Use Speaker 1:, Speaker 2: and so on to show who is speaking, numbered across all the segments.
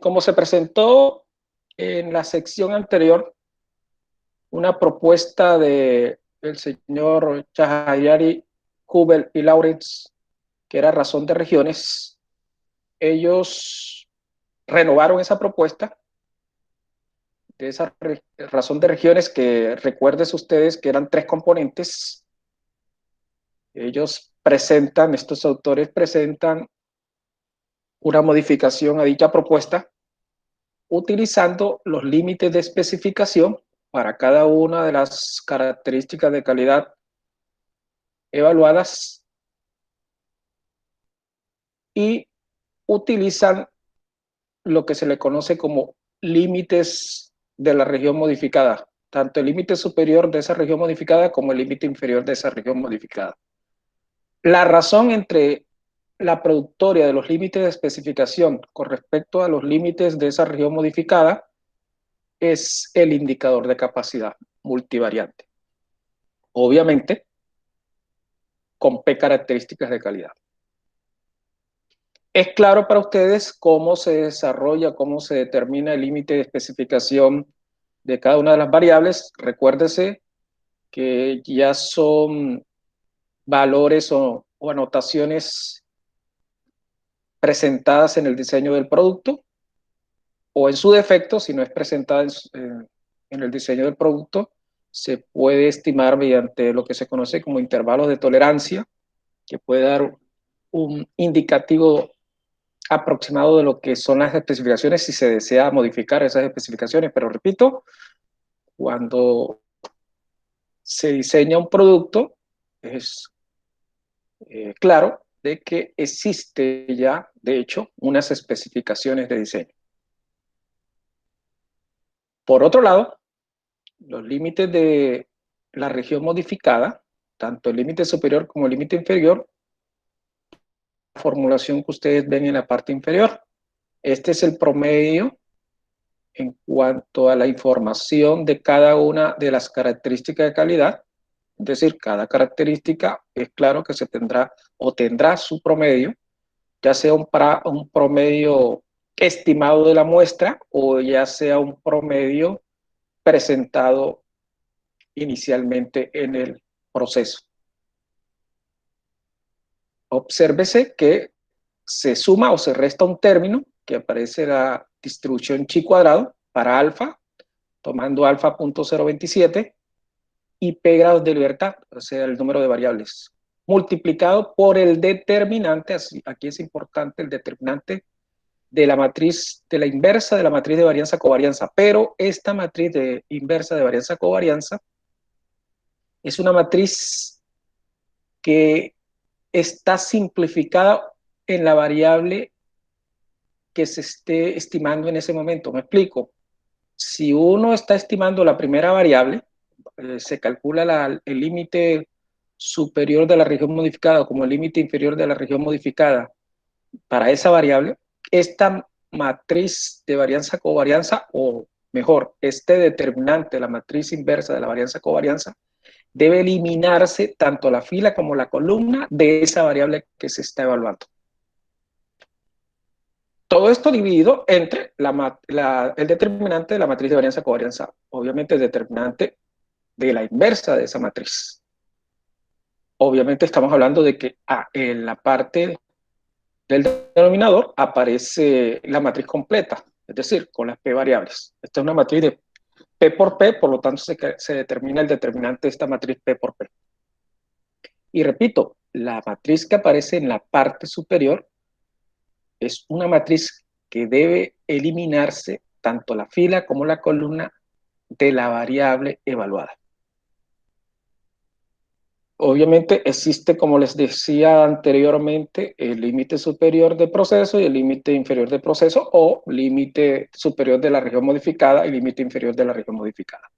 Speaker 1: Como se presentó en la sección anterior, una propuesta de el señor Chahayari, Hubel y Lawrence, que era razón de regiones, ellos renovaron esa propuesta de esa razón de regiones que recuerden ustedes que eran tres componentes. Ellos presentan, estos autores presentan una modificación a dicha propuesta utilizando los límites de especificación para cada una de las características de calidad evaluadas y utilizan lo que se le conoce como límites de la región modificada, tanto el límite superior de esa región modificada como el límite inferior de esa región modificada. La razón entre la productoria de los límites de especificación con respecto a los límites de esa región modificada es el indicador de capacidad multivariante. Obviamente, con P características de calidad. Es claro para ustedes cómo se desarrolla, cómo se determina el límite de especificación de cada una de las variables. Recuérdese que ya son valores o anotaciones presentadas en el diseño del producto, o en su defecto, si no es presentada en el diseño del producto, se puede estimar mediante lo que se conoce como intervalos de tolerancia, que puede dar un indicativo aproximado de lo que son las especificaciones si se desea modificar esas especificaciones. Pero repito, cuando se diseña un producto, es claro de que existe ya, de hecho, unas especificaciones de diseño. Por otro lado, los límites de la región modificada, tanto el límite superior como el límite inferior, la formulación que ustedes ven en la parte inferior. Este es el promedio en cuanto a la información de cada una de las características de calidad. Es decir, cada característica es claro que se tendrá o tendrá su promedio, ya sea un promedio estimado de la muestra o ya sea un promedio presentado inicialmente en el proceso. Obsérvese que se suma o se resta un término que aparece la distribución chi cuadrado para alfa, tomando alfa 0.027 y p grados de libertad, o sea, el número de variables, multiplicado por el determinante, aquí es importante el determinante de la matriz, de la inversa de la matriz de varianza-covarianza, pero esta matriz de inversa de varianza-covarianza es una matriz que está simplificada en la variable que se esté estimando en ese momento. Me explico. Si uno está estimando la primera variable, se calcula el límite superior de la región modificada como el límite inferior de la región modificada para esa variable, esta matriz de varianza-covarianza, o mejor, este determinante, la matriz inversa de la varianza-covarianza, debe eliminarse tanto la fila como la columna de esa variable que se está evaluando. Todo esto dividido entre el determinante de la matriz de varianza-covarianza, obviamente el determinante de la inversa de esa matriz. Obviamente estamos hablando de que en la parte del denominador aparece la matriz completa, es decir, con las p variables. Esta es una matriz de p por p, por lo tanto se determina el determinante de esta matriz p por p. Y repito, la matriz que aparece en la parte superior es una matriz que debe eliminarse tanto la fila como la columna de la variable evaluada. Obviamente existe, como les decía anteriormente, el límite superior de proceso y el límite inferior de proceso, o límite superior de la región modificada y límite inferior de la región modificada.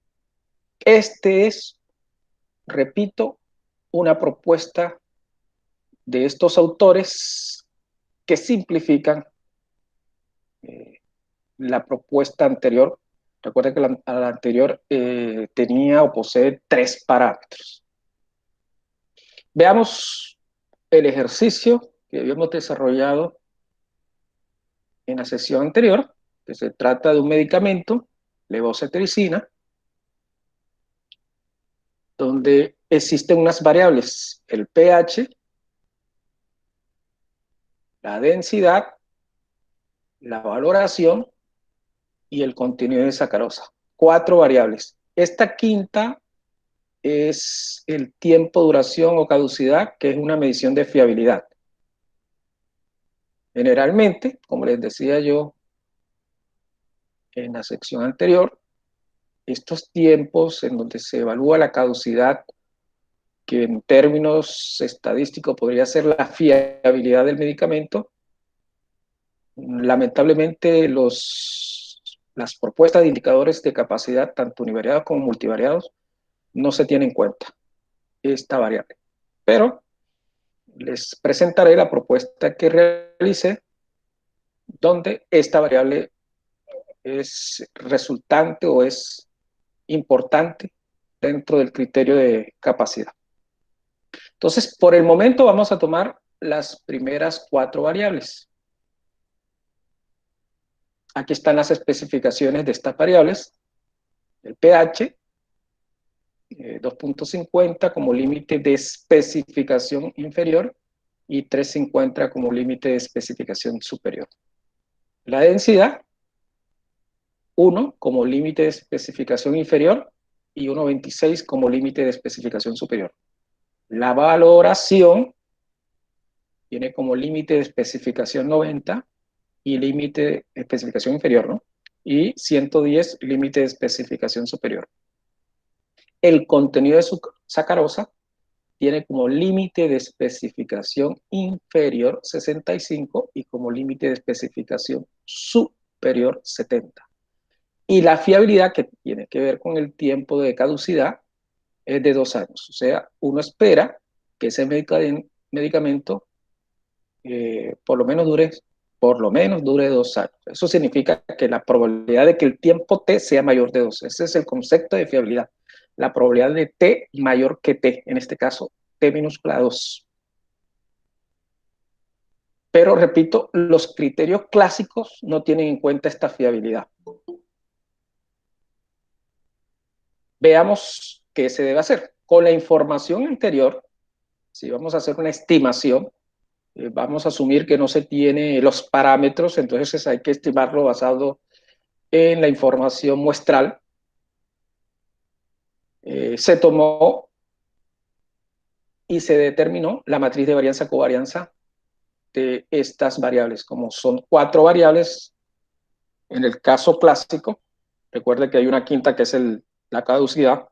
Speaker 1: Este es, repito, una propuesta de estos autores que simplifican la propuesta anterior. Recuerden que la anterior tenía o posee tres parámetros. Veamos el ejercicio que habíamos desarrollado en la sesión anterior. que se trata de un medicamento, levocetiricina, donde existen unas variables, el pH, la densidad, la valoración y el contenido de sacarosa. 4 variables. Esta quinta es el tiempo, duración o caducidad, que es una medición de fiabilidad. Generalmente, como les decía yo en la sección anterior, estos tiempos en donde se evalúa la caducidad, que en términos estadísticos podría ser la fiabilidad del medicamento, lamentablemente las propuestas de indicadores de capacidad, tanto univariados como multivariados, no se tienen en cuenta esta variable. Pero les presentaré la propuesta que realicé, donde esta variable es resultante o es importante dentro del criterio de capacidad. Entonces, por el momento vamos a tomar las primeras 4 variables. Aquí están las especificaciones de estas variables. El pH, 2.50 como límite de especificación inferior y 3.50 como límite de especificación superior. La densidad, 1 como límite de especificación inferior y 1.26 como límite de especificación superior. La valoración tiene como límite de especificación 90 y límite de especificación inferior, ¿no? Y 110 límite de especificación superior. El contenido de su sacarosa tiene como límite de especificación inferior 65 y como límite de especificación superior 70. Y la fiabilidad, que tiene que ver con el tiempo de caducidad, es de 2 años. O sea, uno espera que ese medicamento por lo menos dure 2 años. Eso significa que la probabilidad de que el tiempo T sea mayor de 2. Ese es el concepto de fiabilidad. La probabilidad de T mayor que T, en este caso T minúscula 2. Pero repito, los criterios clásicos no tienen en cuenta esta fiabilidad. Veamos qué se debe hacer. Con la información anterior, si vamos a hacer una estimación, vamos a asumir que no se tiene los parámetros, entonces hay que estimarlo basado en la información muestral. Se tomó y se determinó la matriz de varianza-covarianza de estas variables. Como son 4 variables, en el caso clásico, recuerde que hay una quinta que es la caducidad.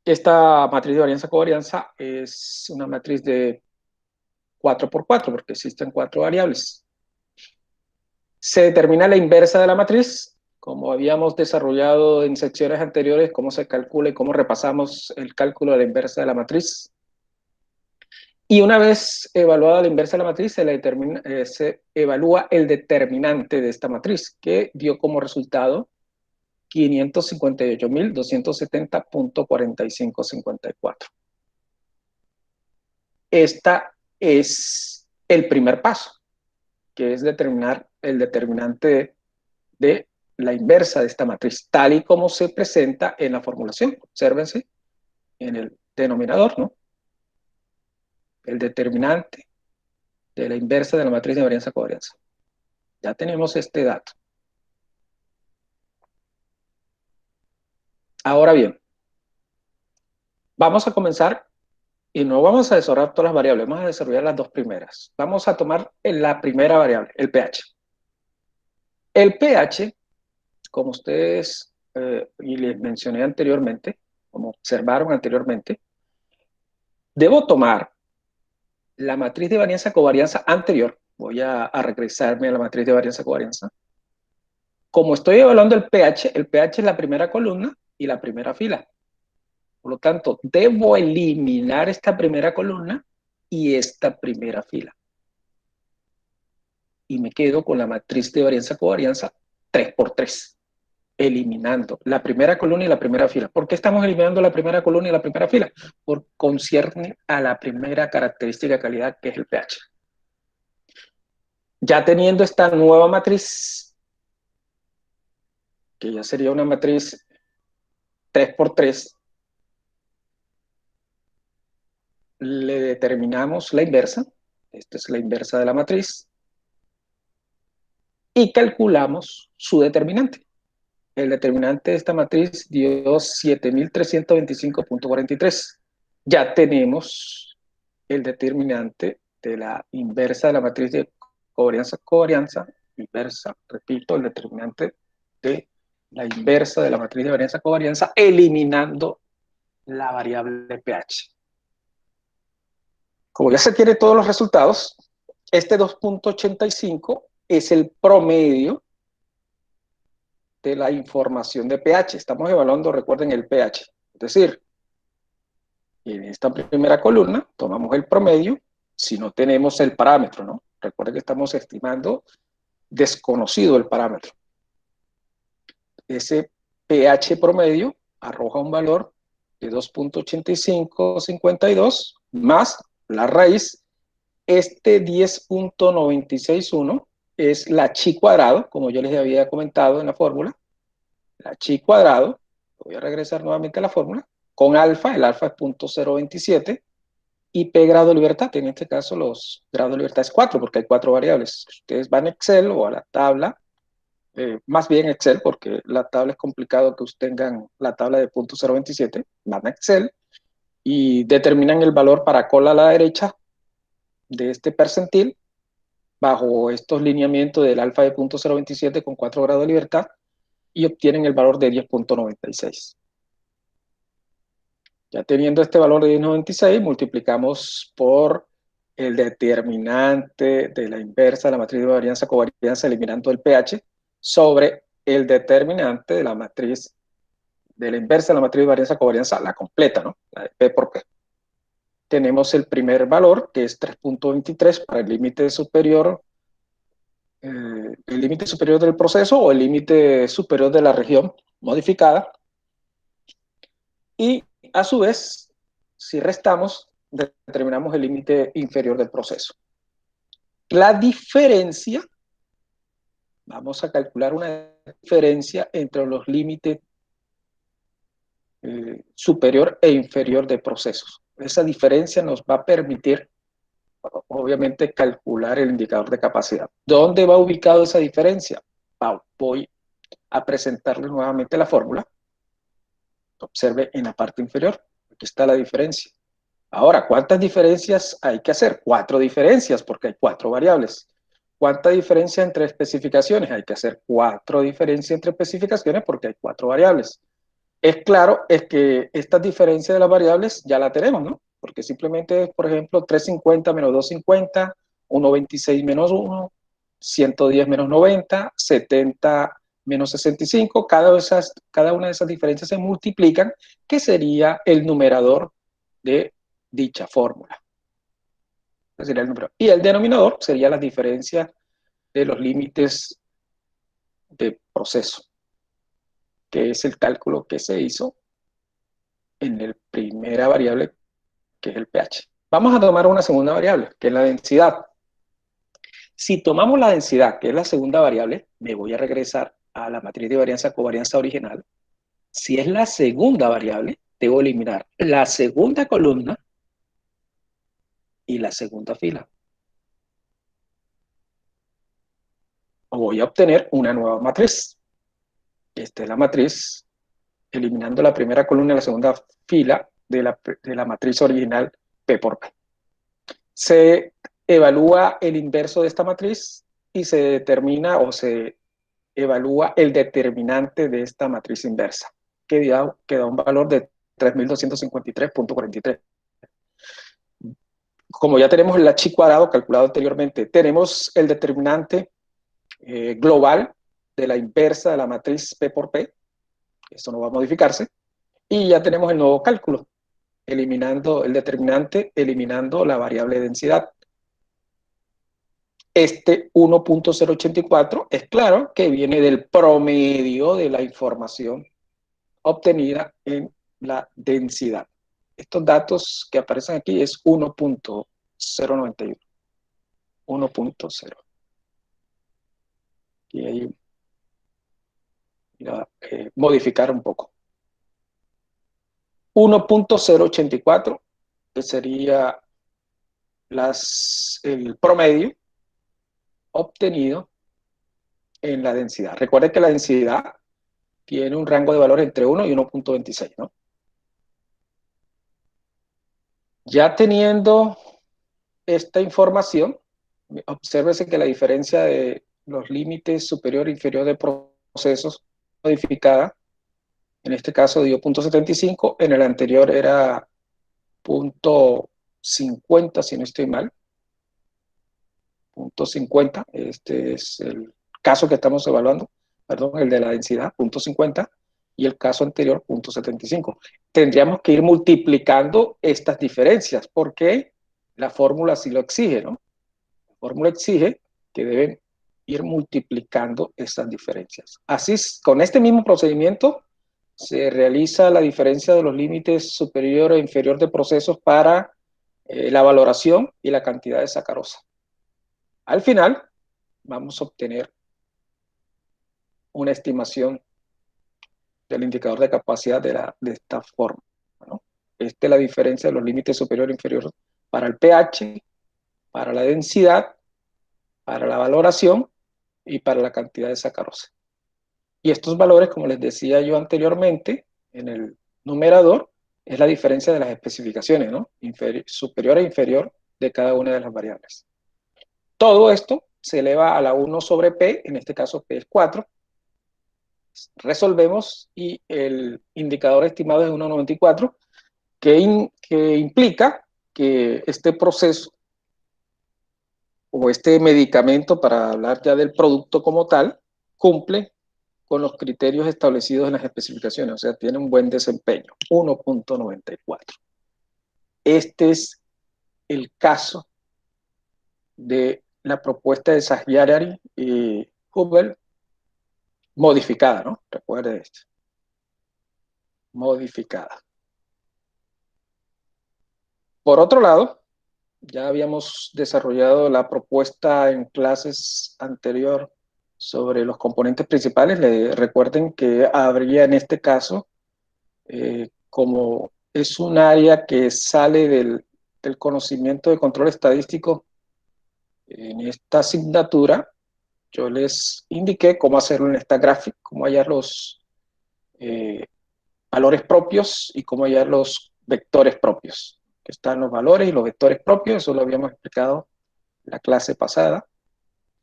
Speaker 1: Esta matriz de varianza-covarianza es una matriz de 4 por 4, porque existen 4 variables. Se determina la inversa de la matriz, como habíamos desarrollado en secciones anteriores, cómo se calcula y cómo repasamos el cálculo de la inversa de la matriz. Y una vez evaluada la inversa de la matriz, se evalúa el determinante de esta matriz, que dio como resultado 558.270.4554. Esta es el primer paso, que es determinar el determinante de la inversa de esta matriz, tal y como se presenta en la formulación. Obsérvense en el denominador, ¿no? El determinante de la inversa de la matriz de varianza-covarianza. Ya tenemos este dato. Ahora bien, vamos a comenzar y no vamos a desarrollar todas las variables, vamos a desarrollar las 2 primeras. Vamos a tomar la primera variable, el pH. El pH, como ustedes y les mencioné anteriormente, como observaron anteriormente, debo tomar la matriz de varianza-covarianza anterior. Voy a regresarme a la matriz de varianza-covarianza. Como estoy evaluando el pH es la primera columna y la primera fila. Por lo tanto, debo eliminar esta primera columna y esta primera fila. Y me quedo con la matriz de varianza-covarianza 3 por 3, eliminando la primera columna y la primera fila. ¿Por qué estamos eliminando la primera columna y la primera fila? Porque concierne a la primera característica de calidad, que es el pH. Ya teniendo esta nueva matriz que ya sería una matriz 3 por 3, le determinamos la inversa. Esta es la inversa de la matriz. Y calculamos su determinante. El determinante de esta matriz dio 7325.43. Ya tenemos el determinante de la inversa de la matriz de covarianza, inversa, repito, el determinante de la inversa de la matriz de varianza, eliminando la variable pH. Como ya se tienen todos los resultados, este 2.85 es el promedio de la información de pH. Estamos evaluando, recuerden, el pH. Es decir, en esta primera columna tomamos el promedio si no tenemos el parámetro, ¿no? Recuerden que estamos estimando desconocido el parámetro. Ese pH promedio arroja un valor de 2.8552 más la raíz. Este 10.961 es la chi cuadrado, como yo les había comentado en la fórmula. La chi cuadrado, voy a regresar nuevamente a la fórmula, con alfa, el alfa es 0.027, y P grado de libertad, en este caso los grados de libertad es 4, porque hay 4 variables. Ustedes van a Excel o a la tabla, más bien Excel, porque la tabla es complicado que ustedes tengan la tabla de 0.027, van a Excel y determinan el valor para cola a la derecha de este percentil, bajo estos lineamientos del alfa de 0.027 con 4 grados de libertad, y obtienen el valor de 10.96. Ya teniendo este valor de 10.96, multiplicamos por el determinante de la inversa de la matriz de varianza-covarianza, eliminando el pH, sobre el determinante de la matriz de la inversa de la matriz de varianza-covarianza, la completa, ¿no? La de P por P. Tenemos el primer valor, que es 3.23 para el límite superior del proceso o el límite superior de la región modificada. Y a su vez, si restamos, determinamos el límite inferior del proceso. La diferencia, vamos a calcular una diferencia entre los límites superior e inferior de procesos. Esa diferencia nos va a permitir, obviamente, calcular el indicador de capacidad. ¿Dónde va ubicado esa diferencia? Voy a presentarle nuevamente la fórmula. Observe en la parte inferior. Aquí está la diferencia. Ahora, ¿cuántas diferencias hay que hacer? 4 diferencias, porque hay 4 variables. ¿Cuánta diferencia entre especificaciones? Hay que hacer 4 diferencias entre especificaciones porque hay 4 variables. Es claro, es que esta diferencia de las variables ya la tenemos, ¿no? Porque simplemente es, por ejemplo, 350 menos 250, 126 menos 1, 110 menos 90, 70 menos 65. Cada una de esas diferencias se multiplican, que sería el numerador de dicha fórmula. Sería el número. Y el denominador sería la diferencia de los límites de proceso, que es el cálculo que se hizo en la primera variable, que es el pH. Vamos a tomar una segunda variable, que es la densidad. Si tomamos la densidad, que es la segunda variable, me voy a regresar a la matriz de varianza-covarianza original. Si es la segunda variable, debo eliminar la segunda columna y la segunda fila. Voy a obtener una nueva matriz. Esta es la matriz, eliminando la primera columna y la segunda fila de la matriz original P por P. Se evalúa el inverso de esta matriz y se determina o se evalúa el determinante de esta matriz inversa, que da un valor de 3253.43. Como ya tenemos el chi cuadrado calculado anteriormente, tenemos el determinante global de la inversa de la matriz P por P, esto no va a modificarse, y ya tenemos el nuevo cálculo, eliminando el determinante, eliminando la variable de densidad. Este 1.084 es claro que viene del promedio de la información obtenida en la densidad. Estos datos que aparecen aquí es 1.091. 1.0. Y ahí modificar un poco. 1.084, que sería el promedio obtenido en la densidad. Recuerden que la densidad tiene un rango de valores entre 1 y 1.26, ¿no? Ya teniendo esta información, obsérvese que la diferencia de los límites superior e inferior de procesos modificada, en este caso dio 0.75, en el anterior era 0.50, si no estoy mal, 0.50, este es el caso que estamos evaluando, perdón, el de la densidad, 0.50, y el caso anterior, 0.75. Tendríamos que ir multiplicando estas diferencias, porque la fórmula así lo exige, ¿no? La fórmula exige que deben ir multiplicando estas diferencias. Así, con este mismo procedimiento, se realiza la diferencia de los límites superior e inferior de procesos para la valoración y la cantidad de sacarosa. Al final, vamos a obtener una estimación del indicador de capacidad de esta forma, ¿no? Esta es la diferencia de los límites superior e inferior para el pH, para la densidad, para la valoración y para la cantidad de sacarosa. Y estos valores, como les decía yo anteriormente, en el numerador, es la diferencia de las especificaciones, ¿no? Superior e inferior de cada una de las variables. Todo esto se eleva a la 1 sobre P, en este caso P es 4. Resolvemos y el indicador estimado es 1.94, que implica que este proceso o este medicamento, para hablar ya del producto como tal, cumple con los criterios establecidos en las especificaciones, o sea, tiene un buen desempeño, 1.94. Este es el caso de la propuesta de Zahyari y Hubel modificada, ¿no? Recuerde esto. Modificada. Por otro lado, ya habíamos desarrollado la propuesta en clases anterior sobre los componentes principales. Recuerden que habría en este caso, como es un área que sale del conocimiento de control estadístico en esta asignatura, yo les indiqué cómo hacerlo en esta gráfica, cómo hallar los valores propios y cómo hallar los vectores propios. Que están los valores y los vectores propios, eso lo habíamos explicado en la clase pasada.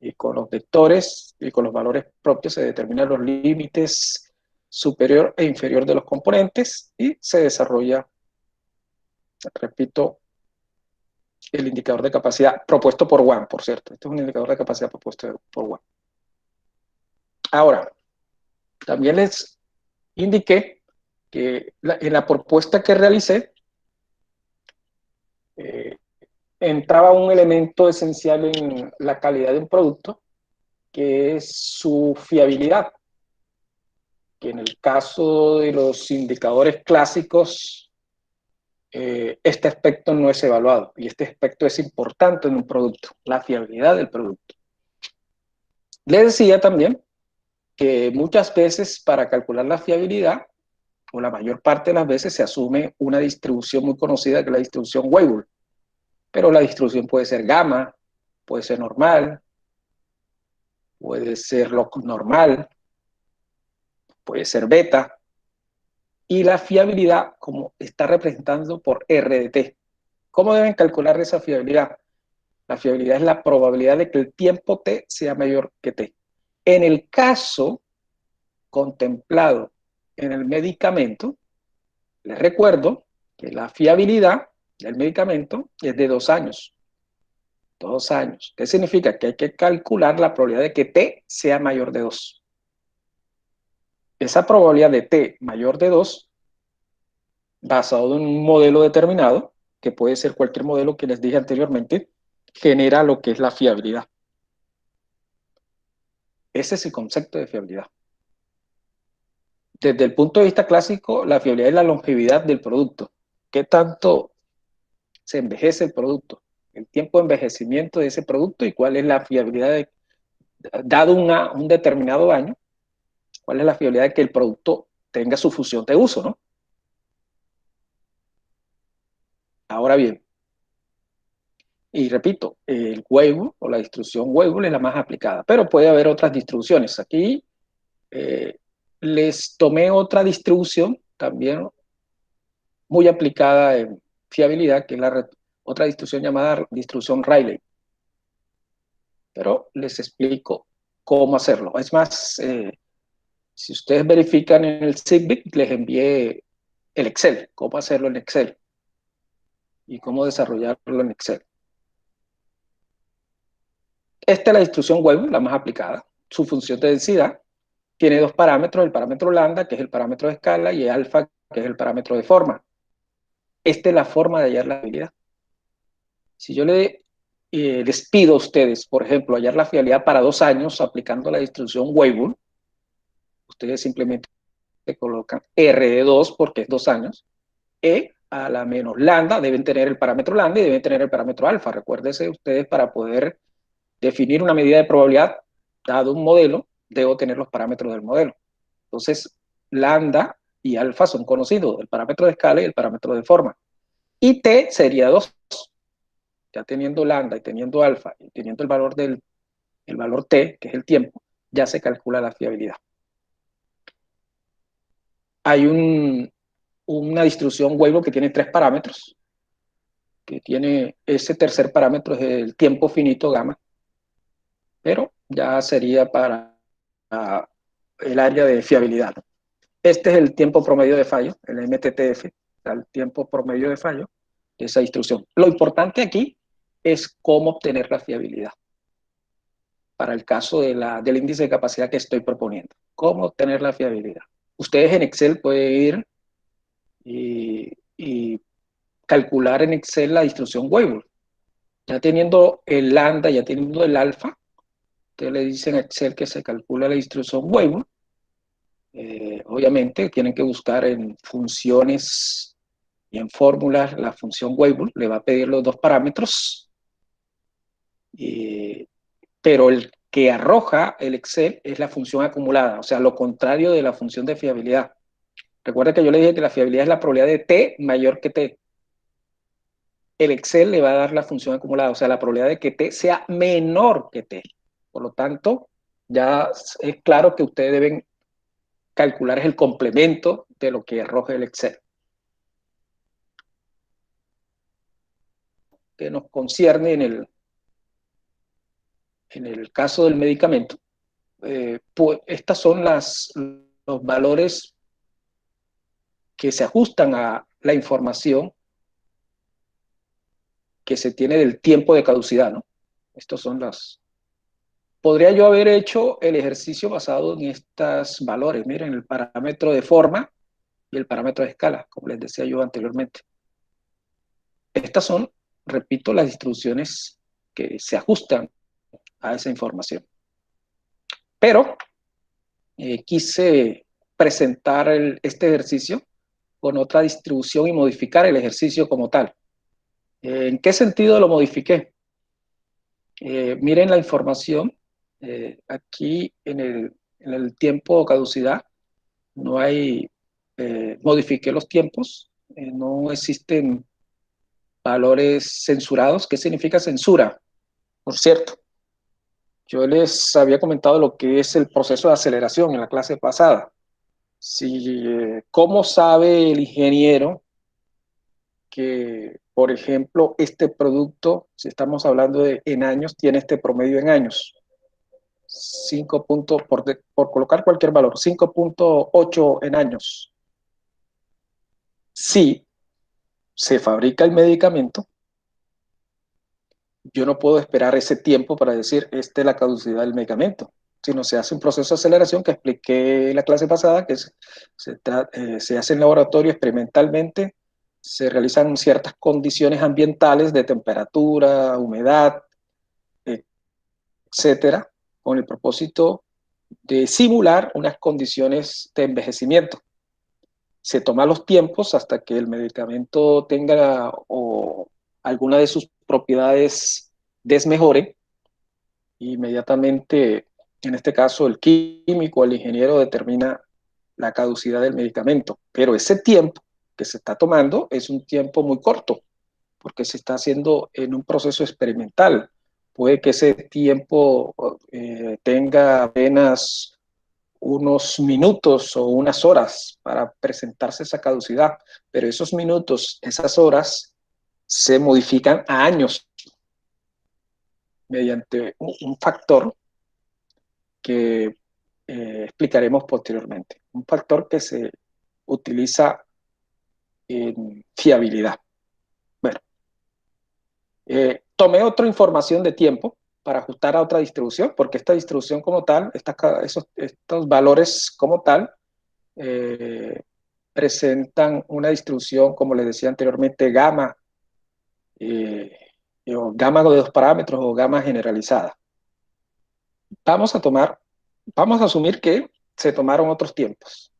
Speaker 1: Y con los vectores y con los valores propios se determinan los límites superior e inferior de los componentes y se desarrolla, repito, el indicador de capacidad propuesto por WAN, por cierto. Este es un indicador de capacidad propuesto por WAN. Ahora, también les indiqué que en la propuesta que realicé entraba un elemento esencial en la calidad de un producto, que es su fiabilidad, que en el caso de los indicadores clásicos, este aspecto no es evaluado, y este aspecto es importante en un producto, la fiabilidad del producto. Les decía también que muchas veces para calcular la fiabilidad, o la mayor parte de las veces, se asume una distribución muy conocida que es la distribución Weibull, pero la distribución puede ser gamma, puede ser normal, puede ser log normal, puede ser beta, y la fiabilidad como está representando por RDT. ¿Cómo deben calcular esa fiabilidad? La fiabilidad es la probabilidad de que el tiempo t sea mayor que t. En el caso contemplado en el medicamento, les recuerdo que la fiabilidad del medicamento es de 2 años. 2 años. ¿Qué significa? Que hay que calcular la probabilidad de que t sea mayor de 2. Esa probabilidad de t mayor de 2, basado en un modelo determinado, que puede ser cualquier modelo que les dije anteriormente, genera lo que es la fiabilidad. Ese es el concepto de fiabilidad. Desde el punto de vista clásico, la fiabilidad es la longevidad del producto. ¿Qué tanto se envejece el producto? El tiempo de envejecimiento de ese producto y cuál es la fiabilidad dado un determinado año, ¿Cuál es la fiabilidad de que el producto tenga su función de uso, ¿no? Ahora bien, y repito, el Weibull o la distribución Weibull es la más aplicada, pero puede haber otras distribuciones. Aquí les tomé otra distribución también muy aplicada en fiabilidad, que es la otra distribución llamada distribución Rayleigh. Pero les explico cómo hacerlo. Es más, si ustedes verifican en el SIGBIT, les envié el Excel, cómo hacerlo en Excel y cómo desarrollarlo en Excel. Esta es la distribución Weibull, la más aplicada. Su función de densidad tiene dos parámetros, el parámetro lambda, que es el parámetro de escala, y alfa, que es el parámetro de forma. Esta es la forma de hallar la fiabilidad. Si yo les pido a ustedes, por ejemplo, hallar la fiabilidad para 2 años aplicando la distribución Weibull, ustedes simplemente colocan R de 2 porque es 2 años, E a la menos lambda, deben tener el parámetro lambda y deben tener el parámetro alfa. Recuérdense ustedes, para poder definir una medida de probabilidad, dado un modelo, debo tener los parámetros del modelo. Entonces, lambda y alfa son conocidos, el parámetro de escala y el parámetro de forma. Y T sería 2. Ya teniendo lambda y teniendo alfa y teniendo el valor T, que es el tiempo, ya se calcula la fiabilidad. Hay una distribución Weibull que tiene 3 parámetros, que tiene ese tercer parámetro es el tiempo finito gamma, pero ya sería para el área de fiabilidad. Este es el tiempo promedio de fallo, el MTTF, el tiempo promedio de fallo de esa distribución. Lo importante aquí es cómo obtener la fiabilidad para el caso del índice de capacidad que estoy proponiendo. ¿Cómo obtener la fiabilidad? Ustedes en Excel pueden ir y calcular en Excel la distribución Weibull. Ya teniendo el lambda, ya teniendo el alfa, ustedes le dicen a Excel que se calcula la distribución Weibull. Obviamente tienen que buscar en funciones y en fórmulas la función Weibull, le va a pedir los dos parámetros, pero el que arroja el Excel es la función acumulada, o sea, lo contrario de la función de fiabilidad. Recuerda que yo le dije que la fiabilidad es la probabilidad de T mayor que T. El Excel le va a dar la función acumulada, o sea, la probabilidad de que T sea menor que T. Por lo tanto, ya es claro que ustedes deben calcular el complemento de lo que arroja el Excel. Que nos concierne en el caso del medicamento, pues estas son los valores que se ajustan a la información que se tiene del tiempo de caducidad, ¿no? Estos son las... Podría yo haber hecho el ejercicio basado en estos valores. Miren, el parámetro de forma y el parámetro de escala, como les decía yo anteriormente. Estas son, repito, las distribuciones que se ajustan a esa información. Pero quise presentar este ejercicio con otra distribución y modificar el ejercicio como tal. ¿En qué sentido lo modifiqué? Miren la información. Aquí en el tiempo de caducidad no hay, modifiqué los tiempos, no existen valores censurados. ¿Qué significa censura? Por cierto, yo les había comentado lo que es el proceso de aceleración en la clase pasada. Si, ¿cómo sabe el ingeniero que, por ejemplo, este producto, si estamos hablando en años, tiene este promedio en años? 5 puntos, por colocar cualquier valor, 5.8 en años. Si se fabrica el medicamento, yo no puedo esperar ese tiempo para decir, esta es la caducidad del medicamento, sino se hace un proceso de aceleración que expliqué en la clase pasada, que se hace en laboratorio experimentalmente, se realizan ciertas condiciones ambientales de temperatura, humedad, etcétera, con el propósito de simular unas condiciones de envejecimiento. Se toma los tiempos hasta que el medicamento tenga o alguna de sus propiedades desmejore. Inmediatamente En este caso, el químico, el ingeniero determina la caducidad del medicamento, pero ese tiempo que se está tomando es un tiempo muy corto, porque se está haciendo en un proceso experimental. Puede que ese tiempo tenga apenas unos minutos o unas horas para presentarse esa caducidad, pero esos minutos, esas horas, se modifican a años mediante un factor que explicaremos posteriormente. Un factor que se utiliza en fiabilidad. Bueno, tomé otra información de tiempo para ajustar a otra distribución, porque esta distribución como tal, estos valores como tal, eh, presentan una distribución, como les decía anteriormente, gamma, eh, o gamma de dos parámetros o gamma generalizada. Vamos a tomar, vamos a asumir que se tomaron otros tiempos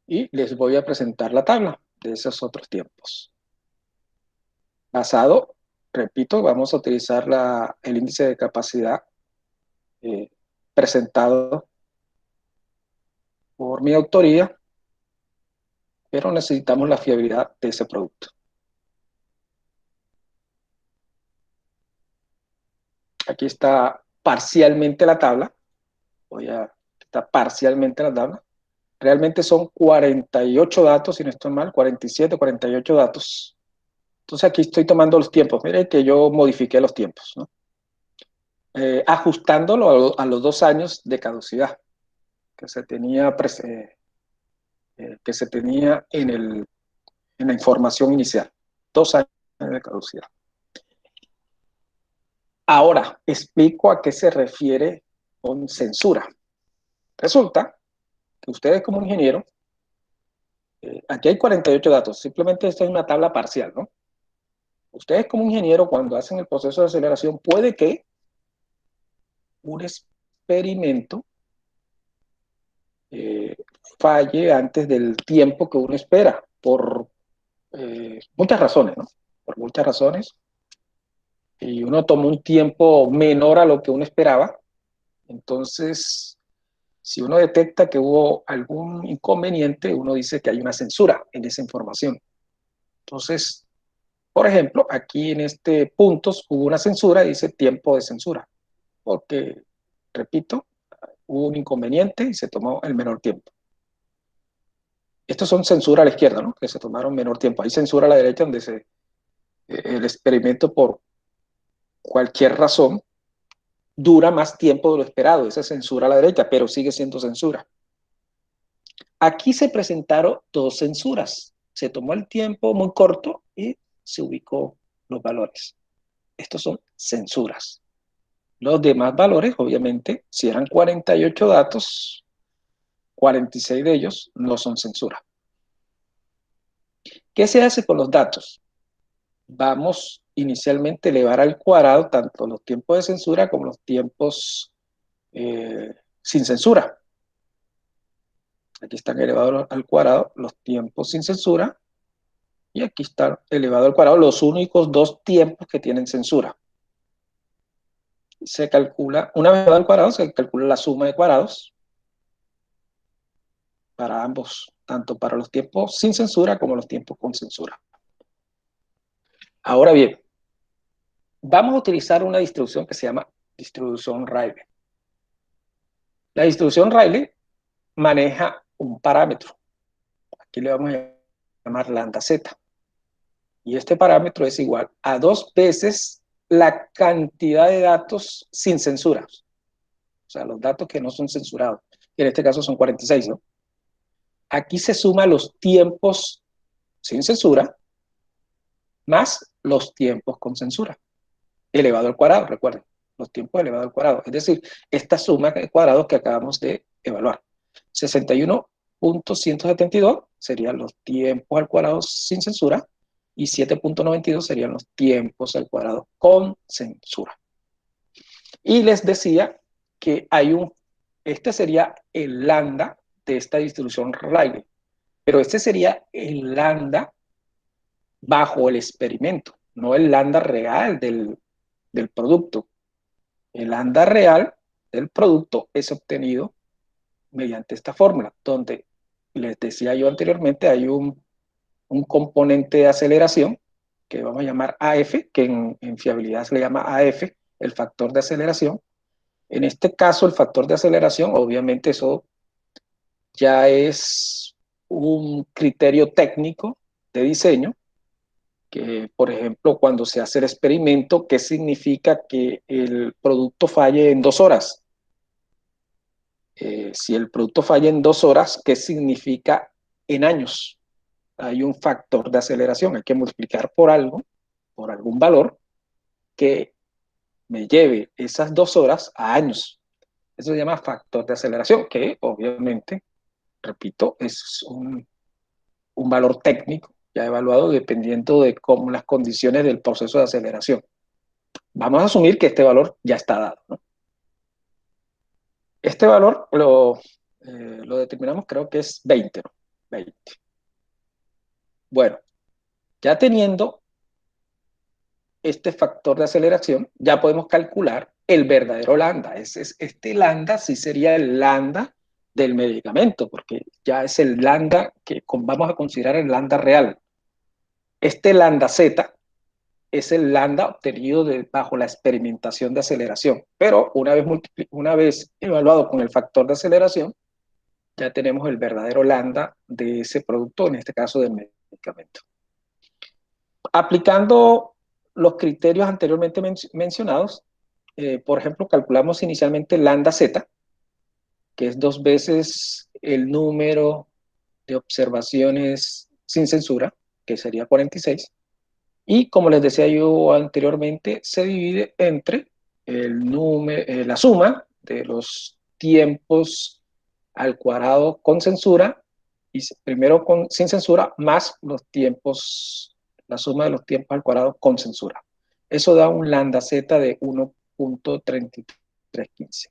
Speaker 1: y les voy a presentar la tabla de esos otros tiempos. Basado, repito, vamos a utilizar el índice de capacidad eh, presentado por mi autoría, pero necesitamos la fiabilidad de ese producto. Aquí está parcialmente la tabla. Está parcialmente la tabla. Realmente son 48 datos, si no estoy mal, 47, 48 datos. Entonces aquí estoy tomando los tiempos. Miren que yo modifiqué los tiempos, ¿no? Ajustándolo a los 2 años de caducidad que se tenía, que se tenía en la información inicial. 2 años de caducidad. Ahora, explico a qué se refiere con censura. Resulta que ustedes como ingeniero, aquí hay 48 datos, simplemente esta es una tabla parcial, ¿no? Ustedes como ingeniero, cuando hacen el proceso de aceleración, puede que un experimento eh, falle antes del tiempo que uno espera, por muchas razones, ¿no? Por muchas razones. Y uno toma un tiempo menor a lo que uno esperaba. Entonces, si uno detecta que hubo algún inconveniente, uno dice que hay una censura en esa información. Entonces, por ejemplo, aquí en este punto hubo una censura, dice tiempo de censura, porque, repito, hubo un inconveniente y se tomó el menor tiempo. Estos son censura a la izquierda, ¿no? Que se tomaron menor tiempo. Hay censura a la derecha, donde el experimento por cualquier razón dura más tiempo de lo esperado. Esa es censura a la derecha, pero sigue siendo censura. Aquí se presentaron dos censuras. Se tomó el tiempo muy corto y se ubicó los valores. Estos son censuras. Los demás valores, obviamente, si eran 48 datos, 46 de ellos no son censura. ¿Qué se hace con los datos? Vamos inicialmente a elevar al cuadrado tanto los tiempos de censura como los tiempos sin censura. Aquí están elevados al cuadrado los tiempos sin censura y aquí están elevados al cuadrado los únicos dos tiempos que tienen censura. Se calcula, una vez elevado al cuadrado, se calcula la suma de cuadrados para ambos, tanto para los tiempos sin censura como los tiempos con censura. Ahora bien, vamos a utilizar una distribución que se llama distribución Rayleigh. La distribución Rayleigh maneja un parámetro. Aquí le vamos a llamar lambda z. Y este parámetro es igual a 2 veces la cantidad de datos sin censura. O sea, los datos que no son censurados. En este caso son 46, ¿no? Aquí se suman los tiempos sin censura más los tiempos con censura. Elevado al cuadrado, recuerden. Los tiempos elevados al cuadrado. Es decir, esta suma de cuadrados que acabamos de evaluar. 61.172 serían los tiempos al cuadrado sin censura y 7.92 serían los tiempos al cuadrado con censura. Y les decía que este sería el lambda de esta distribución Rayleigh, pero este sería el lambda bajo el experimento, no el lambda real del producto. El lambda real del producto es obtenido mediante esta fórmula, donde les decía yo anteriormente, hay un componente de aceleración que vamos a llamar AF, que en fiabilidad se le llama AF, el factor de aceleración. En este caso, el factor de aceleración, obviamente eso ya es un criterio técnico de diseño, que por ejemplo, cuando se hace el experimento, ¿qué significa que el producto falle en 2 horas? Si el producto falla en 2 horas, ¿qué significa en años? Hay un factor de aceleración, hay que multiplicar por algo, por algún valor, que me lleve esas 2 horas a años. Eso se llama factor de aceleración, que obviamente, repito, es un valor técnico ya evaluado dependiendo de cómo las condiciones del proceso de aceleración. Vamos a asumir que este valor ya está dado, ¿no? Este valor lo determinamos, creo que es 20, ¿no? 20. Bueno, ya teniendo este factor de aceleración, ya podemos calcular el verdadero lambda. Este lambda sí sería el lambda del medicamento, porque ya es el lambda que vamos a considerar el lambda real. Este lambda z es el lambda obtenido bajo la experimentación de aceleración, pero una vez evaluado con el factor de aceleración, ya tenemos el verdadero lambda de ese producto, en este caso del medicamento. Aplicando los criterios anteriormente mencionados, por ejemplo, calculamos inicialmente lambda z, que es 2 veces el número de observaciones sin censura, que sería 46, y como les decía yo anteriormente, se divide entre la suma de los tiempos al cuadrado con censura, y primero sin censura, más los tiempos, la suma de los tiempos al cuadrado con censura. Eso da un lambda z de 1.3315.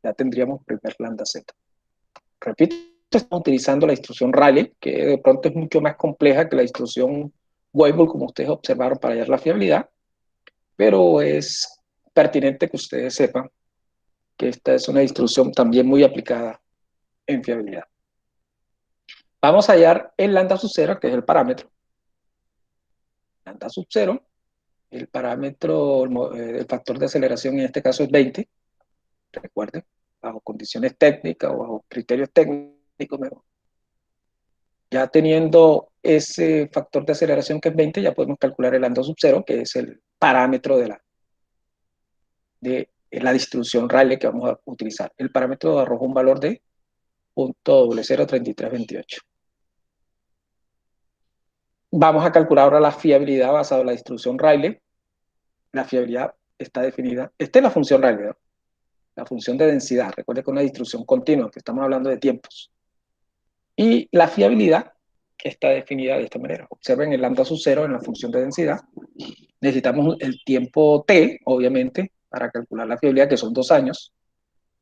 Speaker 1: Ya tendríamos primer lambda z. Repito, estamos utilizando la instrucción Rayleigh, que de pronto es mucho más compleja que la instrucción Weibull, como ustedes observaron, para hallar la fiabilidad, pero es pertinente que ustedes sepan que esta es una instrucción también muy aplicada en fiabilidad. Vamos a hallar el lambda sub 0, que es el parámetro. Lambda sub 0, el parámetro, el factor de aceleración en este caso es 20, recuerden, bajo condiciones técnicas o bajo criterios técnicos mejor. Ya teniendo ese factor de aceleración que es 20, ya podemos calcular el lambda sub 0, que es el parámetro de la distribución Rayleigh que vamos a utilizar. El parámetro arroja un valor de 0.003328. Vamos a calcular ahora la fiabilidad basada en la distribución Rayleigh. La fiabilidad está definida. Esta es la función Rayleigh, ¿no? La función de densidad. Recuerden que es una distribución continua, que estamos hablando de tiempos. Y la fiabilidad está definida de esta manera. Observen el lambda sub 0 en la función de densidad. Necesitamos el tiempo t, obviamente, para calcular la fiabilidad, que son 2 años.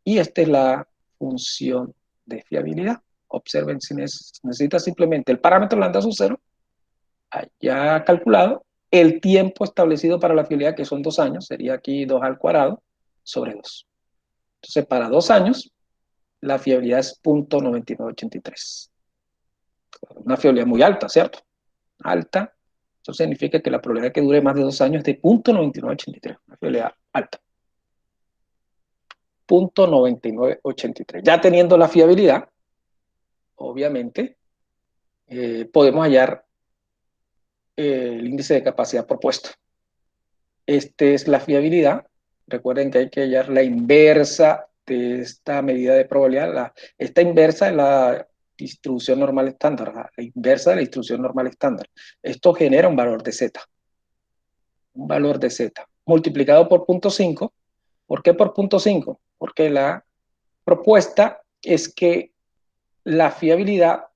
Speaker 1: Y esta es la función de fiabilidad. Observen, si necesita simplemente el parámetro lambda sub 0, ya calculado, el tiempo establecido para la fiabilidad, que son 2 años, sería aquí 2 al cuadrado sobre 2. Entonces, para 2 años, la fiabilidad es 0.9983. Una fiabilidad muy alta, ¿cierto? Alta. Eso significa que la probabilidad de que dure más de 2 años es de 0.9983. Una fiabilidad alta. 0.9983. Ya teniendo la fiabilidad, obviamente, podemos hallar el índice de capacidad propuesto. Esta es la fiabilidad. Recuerden que hay que hallar la inversa de esta medida de probabilidad. Esta inversa es la distribución normal estándar, la inversa de la distribución normal estándar. Esto genera un valor de z. Un valor de z. Multiplicado por 0.5. ¿Por qué por 0.5? Porque la propuesta es que la fiabilidad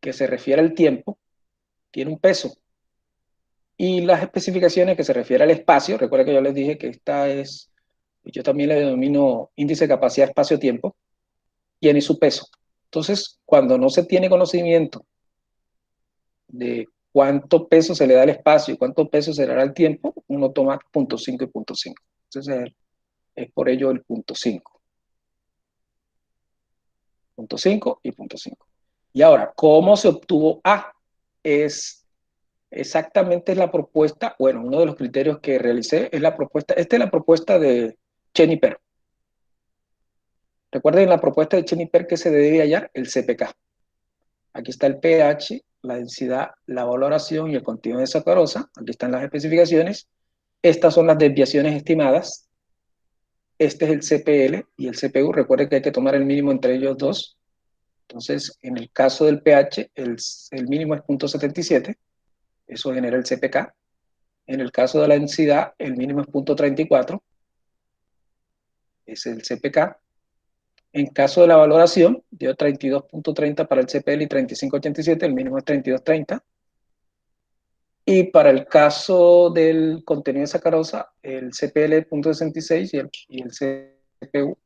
Speaker 1: que se refiere al tiempo tiene un peso. Y las especificaciones que se refiere al espacio, recuerden que yo les dije que esta es, yo también le denomino índice de capacidad espacio-tiempo, tiene su peso. Entonces, cuando no se tiene conocimiento de cuánto peso se le da al espacio y cuánto peso se le da al tiempo, uno toma 0.5 y 0.5. Entonces, Es por ello el punto 5. Punto 5 y punto 5. Y ahora, ¿cómo se obtuvo A? Es exactamente la propuesta, bueno, uno de los criterios que realicé es la propuesta, esta es la propuesta de Chen y Per. Recuerden la propuesta de Chen y Per que se debe hallar el CPK. Aquí está el pH, la densidad, la valoración y el contenido de sacarosa. Aquí están las especificaciones. Estas son las desviaciones estimadas. Este es el CPL y el CPU. Recuerden que hay que tomar el mínimo entre ellos dos. Entonces, en el caso del pH, el mínimo es 0.77. Eso genera el CPK. En el caso de la densidad, el mínimo es 0.34. Es el CPK. En caso de la valoración, dio 32.30 para el CPL y 35.87. El mínimo es 32.30. Y para el caso del contenido de sacarosa, el CPL .66 y el CPU.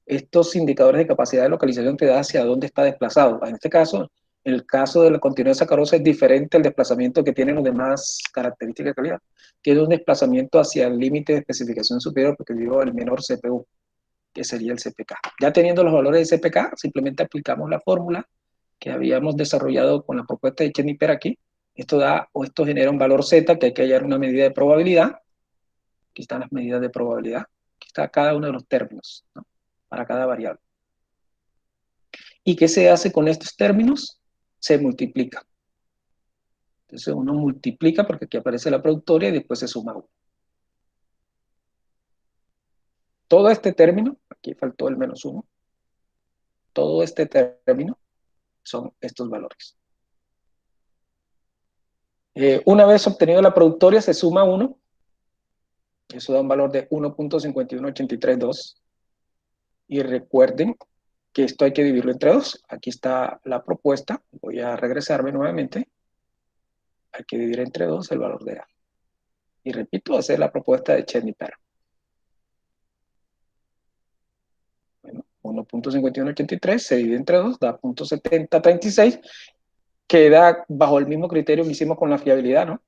Speaker 1: Estos indicadores de capacidad de localización te da hacia dónde está desplazado. En este caso, el caso del contenido de sacarosa es diferente al desplazamiento que tienen los demás características de calidad. Tiene un desplazamiento hacia el límite de especificación superior porque dio el menor CPU, que sería el CPK. Ya teniendo los valores de CPK, simplemente aplicamos la fórmula que habíamos desarrollado con la propuesta de Chen y Per aquí. Esto da o esto genera un valor Z, que hay que hallar una medida de probabilidad. Aquí están las medidas de probabilidad. Aquí está cada uno de los términos, ¿no? Para cada variable. ¿Y qué se hace con estos términos? Se multiplica. Entonces uno multiplica porque aquí aparece la productoria y después se suma uno. Todo este término, aquí faltó el menos uno, todo este término son estos valores. Una vez obtenido la productoria se suma 1, eso da un valor de 1.51832. Y recuerden que esto hay que dividirlo entre 2. Aquí está la propuesta. Voy a regresarme nuevamente. Hay que dividir entre 2 el valor de A. Y repito, hacer la propuesta de Chen y Per. Bueno, 1.5183 se divide entre 2, da 0.7036. Queda bajo el mismo criterio que hicimos con la fiabilidad, ¿no?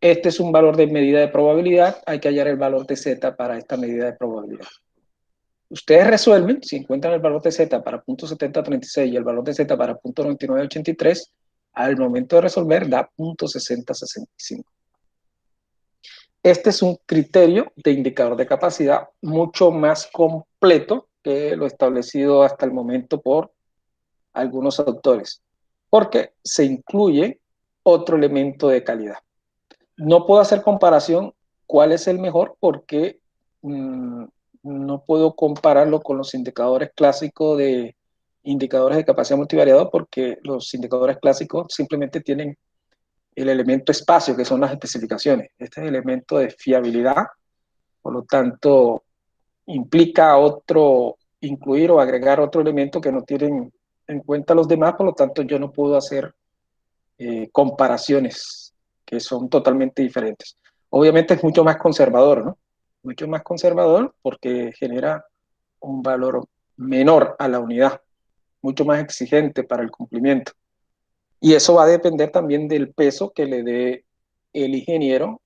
Speaker 1: Este es un valor de medida de probabilidad. Hay que hallar el valor de Z para esta medida de probabilidad. Ustedes resuelven, si encuentran el valor de Z para .7036 y el valor de Z para .9983, al momento de resolver da .6065. Este es un criterio de indicador de capacidad mucho más completo que lo establecido hasta el momento por algunos autores, porque se incluye otro elemento de calidad. No puedo hacer comparación cuál es el mejor porque no puedo compararlo con los indicadores clásicos de indicadores de capacidad multivariado porque los indicadores clásicos simplemente tienen el elemento espacio, que son las especificaciones. Este es el elemento de fiabilidad, por lo tanto, implica otro, incluir o agregar otro elemento que no tienen en cuenta los demás, por lo tanto, yo no puedo hacer comparaciones que son totalmente diferentes. Obviamente es mucho más conservador, ¿no? Mucho más conservador porque genera un valor menor a la unidad, mucho más exigente para el cumplimiento. Y eso va a depender también del peso que le dé el ingeniero,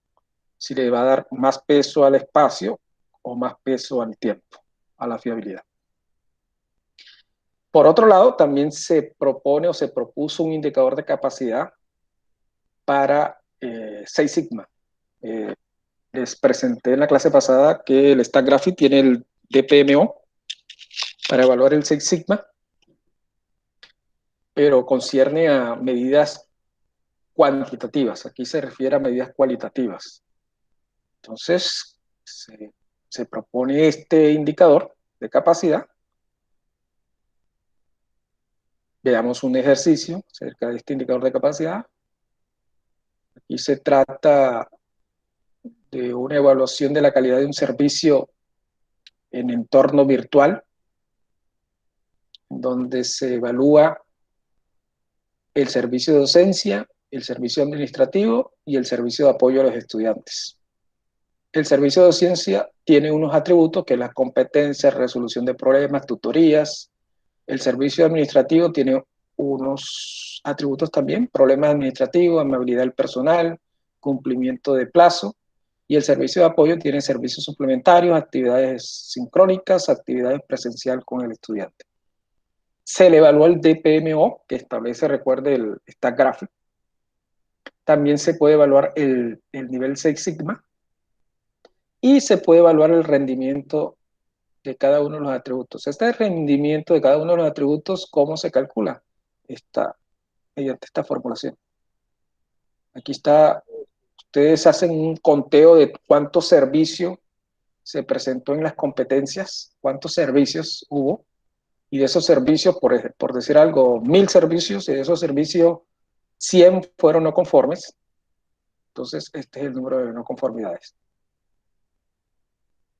Speaker 1: si le va a dar más peso al espacio o más peso al tiempo, a la fiabilidad. Por otro lado, también se propone o se propuso un indicador de capacidad para 6 Sigma. Les presenté en la clase pasada que el Stack Graphic tiene el DPMO para evaluar el 6 Sigma, pero concierne a medidas cuantitativas. Aquí se refiere a medidas cualitativas. Entonces, se propone este indicador de capacidad. Veamos un ejercicio acerca de este indicador de capacidad. Aquí se trata de una evaluación de la calidad de un servicio en entorno virtual, donde se evalúa el servicio de docencia, el servicio administrativo y el servicio de apoyo a los estudiantes. El servicio de docencia tiene unos atributos que es la competencia, resolución de problemas, tutorías. El servicio administrativo tiene unos atributos también, problemas administrativos, amabilidad del personal, cumplimiento de plazo. Y el servicio de apoyo tiene servicios suplementarios, actividades sincrónicas, actividades presencial con el estudiante. Se le evalúa el DPMO, que establece, recuerde, el stack gráfico. También se puede evaluar el nivel 6 sigma y se puede evaluar el rendimiento de cada uno de los atributos. Este rendimiento de cada uno de los atributos, ¿cómo se calcula? Mediante esta formulación. Aquí está, ustedes hacen un conteo de cuántos servicios se presentó en las competencias, cuántos servicios hubo, y de esos servicios, por decir algo, 1000 servicios, y de esos servicios 100 fueron no conformes. Entonces, este es el número de no conformidades.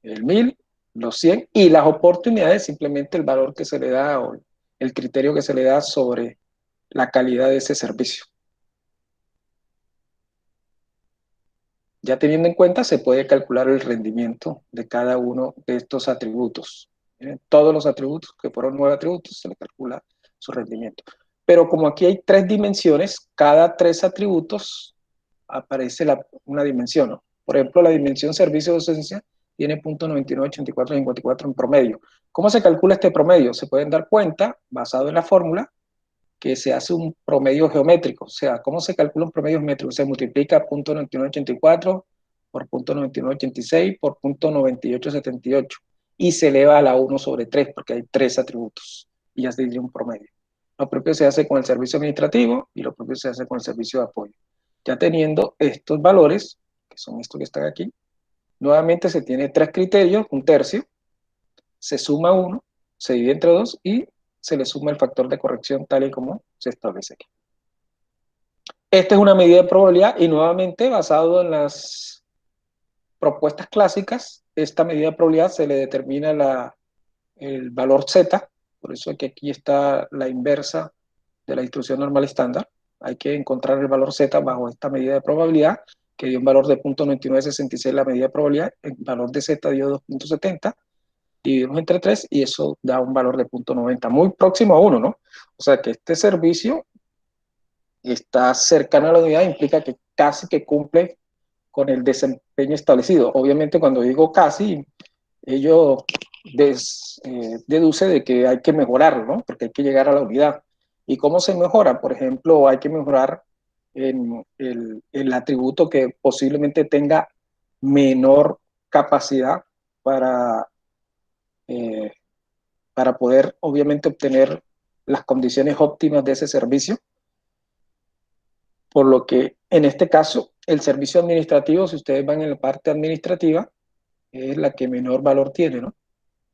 Speaker 1: El 1000, los 100 y las oportunidades, simplemente el valor que se le da o el criterio que se le da sobre la calidad de ese servicio. Ya teniendo en cuenta, se puede calcular el rendimiento de cada uno de estos atributos. Todos los atributos, que fueron 9 atributos, se le calcula su rendimiento. Pero como aquí hay 3 dimensiones, cada 3 atributos aparece una dimensión, ¿no? Por ejemplo, la dimensión servicio de docencia tiene .998454 en promedio. ¿Cómo se calcula este promedio? Se pueden dar cuenta, basado en la fórmula, que se hace un promedio geométrico. O sea, ¿cómo se calcula un promedio geométrico? Se multiplica .9984 por .9986 por .9878 y se eleva a la 1 sobre 3 porque hay 3 atributos y ya se dice un promedio. Lo propio se hace con el servicio administrativo y lo propio se hace con el servicio de apoyo. Ya teniendo estos valores, que son estos que están aquí, nuevamente se tiene 3 criterios, un tercio, se suma 1, se divide entre 2 y se le suma el factor de corrección tal y como se establece aquí. Esta es una medida de probabilidad y nuevamente basado en las propuestas clásicas, esta medida de probabilidad se le determina el valor Z, por eso es que aquí está la inversa de la distribución normal estándar. Hay que encontrar el valor Z bajo esta medida de probabilidad, que dio un valor de 0.9966 la medida de probabilidad, el valor de Z dio 2.70, dividimos entre 3 y eso da un valor de 0.90, muy próximo a 1, ¿no? O sea que este servicio está cercano a la unidad, implica que casi que cumple con el desempeño establecido. Obviamente cuando digo casi, ello deduce de que hay que mejorarlo, ¿no? Porque hay que llegar a la unidad. ¿Y cómo se mejora? Por ejemplo, hay que mejorar en el atributo que posiblemente tenga menor capacidad para, eh, para poder, obviamente, obtener las condiciones óptimas de ese servicio. Por lo que, en este caso, el servicio administrativo, si ustedes van en la parte administrativa, es la que menor valor tiene, ¿no?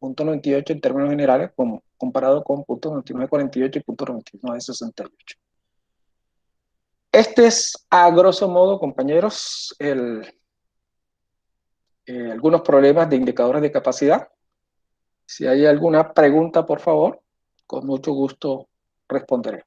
Speaker 1: 0.98 en términos generales, como comparado con 0.9948 y 0.9968. Este es, a grosso modo, compañeros, algunos problemas de indicadores de capacidad. Si hay alguna pregunta, por favor, con mucho gusto responderé.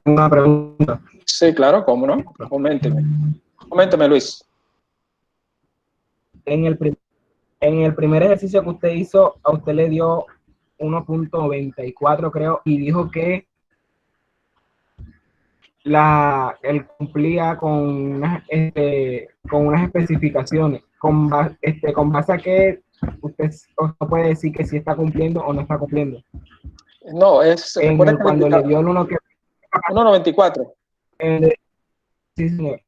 Speaker 2: Una pregunta.
Speaker 1: Sí, claro, cómo no. Coménteme. Coménteme, Luis.
Speaker 2: En el primer ejercicio que usted hizo, a usted le dio 1.94, creo, y dijo que él cumplía con unas especificaciones. Con base a que usted no puede decir que sí está cumpliendo o no está cumpliendo.
Speaker 1: No, recuerda que
Speaker 2: Cuando le dio el
Speaker 1: 1.94.
Speaker 2: Sí, señor.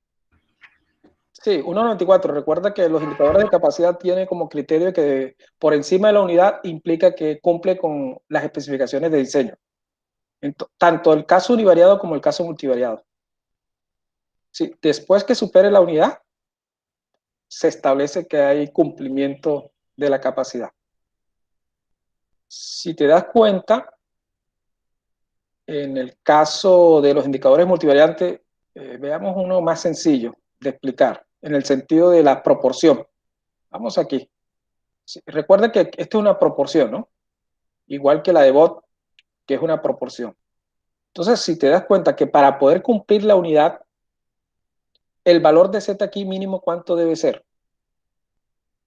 Speaker 1: Sí, 1.94. Recuerda que los indicadores de capacidad tienen como criterio que por encima de la unidad implica que cumple con las especificaciones de diseño. Tanto el caso univariado como el caso multivariado. Sí, después que supere la unidad, se establece que hay cumplimiento de la capacidad. Si te das cuenta, en el caso de los indicadores multivariantes, veamos uno más sencillo de explicar, en el sentido de la proporción. Vamos aquí. Sí, recuerda que esta es una proporción, ¿no? Igual que la de bot, que es una proporción. Entonces, si te das cuenta que para poder cumplir la unidad, el valor de Z aquí mínimo, ¿cuánto debe ser?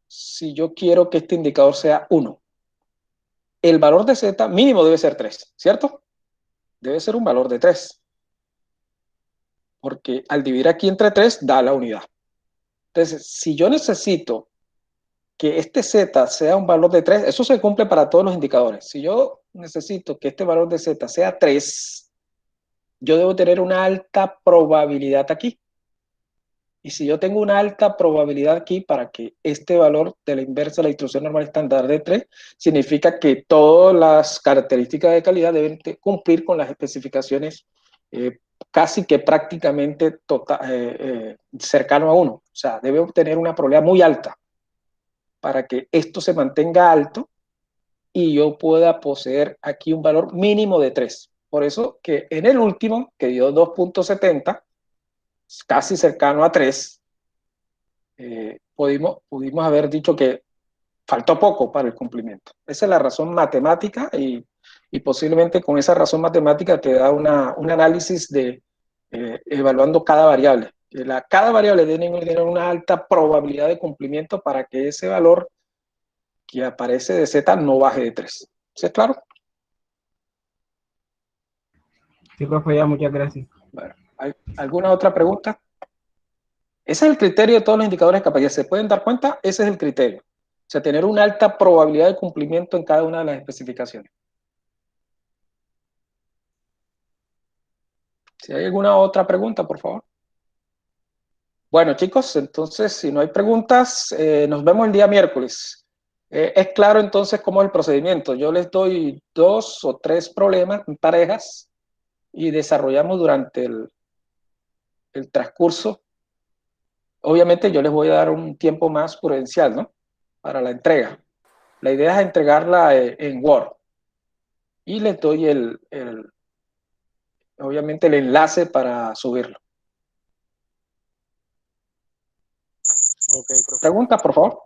Speaker 1: Si yo quiero que este indicador sea 1, el valor de Z mínimo debe ser 3, ¿cierto? debe ser un valor de 3, porque al dividir aquí entre 3 da la unidad. Entonces, si yo necesito que este z sea un valor de 3, eso se cumple para todos los indicadores. Si yo necesito que este valor de z sea 3, yo debo tener una alta probabilidad aquí. Y si yo tengo una alta probabilidad aquí para que este valor de la inversa de la distribución normal estándar de 3, significa que todas las características de calidad deben cumplir con las especificaciones casi que prácticamente cercano a 1. O sea, debe obtener una probabilidad muy alta para que esto se mantenga alto y yo pueda poseer aquí un valor mínimo de 3. Por eso que en el último, que dio 2.70, casi cercano a 3, pudimos haber dicho que faltó poco para el cumplimiento. Esa es la razón matemática y posiblemente con esa razón matemática te da un análisis de evaluando cada variable. Cada variable tiene que tener una alta probabilidad de cumplimiento para que ese valor que aparece de Z no baje de 3. ¿Sí es claro?
Speaker 2: Sí, profe, ya, muchas gracias.
Speaker 1: Bueno, ¿hay alguna otra pregunta? Ese es el criterio de todos los indicadores de capacidad. ¿Se pueden dar cuenta? Ese es el criterio. O sea, tener una alta probabilidad de cumplimiento en cada una de las especificaciones. Si hay alguna otra pregunta, por favor. Bueno, chicos, entonces, si no hay preguntas, nos vemos el día miércoles. Es claro entonces cómo es el procedimiento. Yo les doy 2 o 3 problemas en parejas y desarrollamos durante el transcurso. Obviamente yo les voy a dar un tiempo más prudencial, ¿no? Para la entrega. La idea es entregarla en Word y les doy obviamente el enlace para subirlo.
Speaker 3: Ok, profe.
Speaker 1: Preguntas, por favor.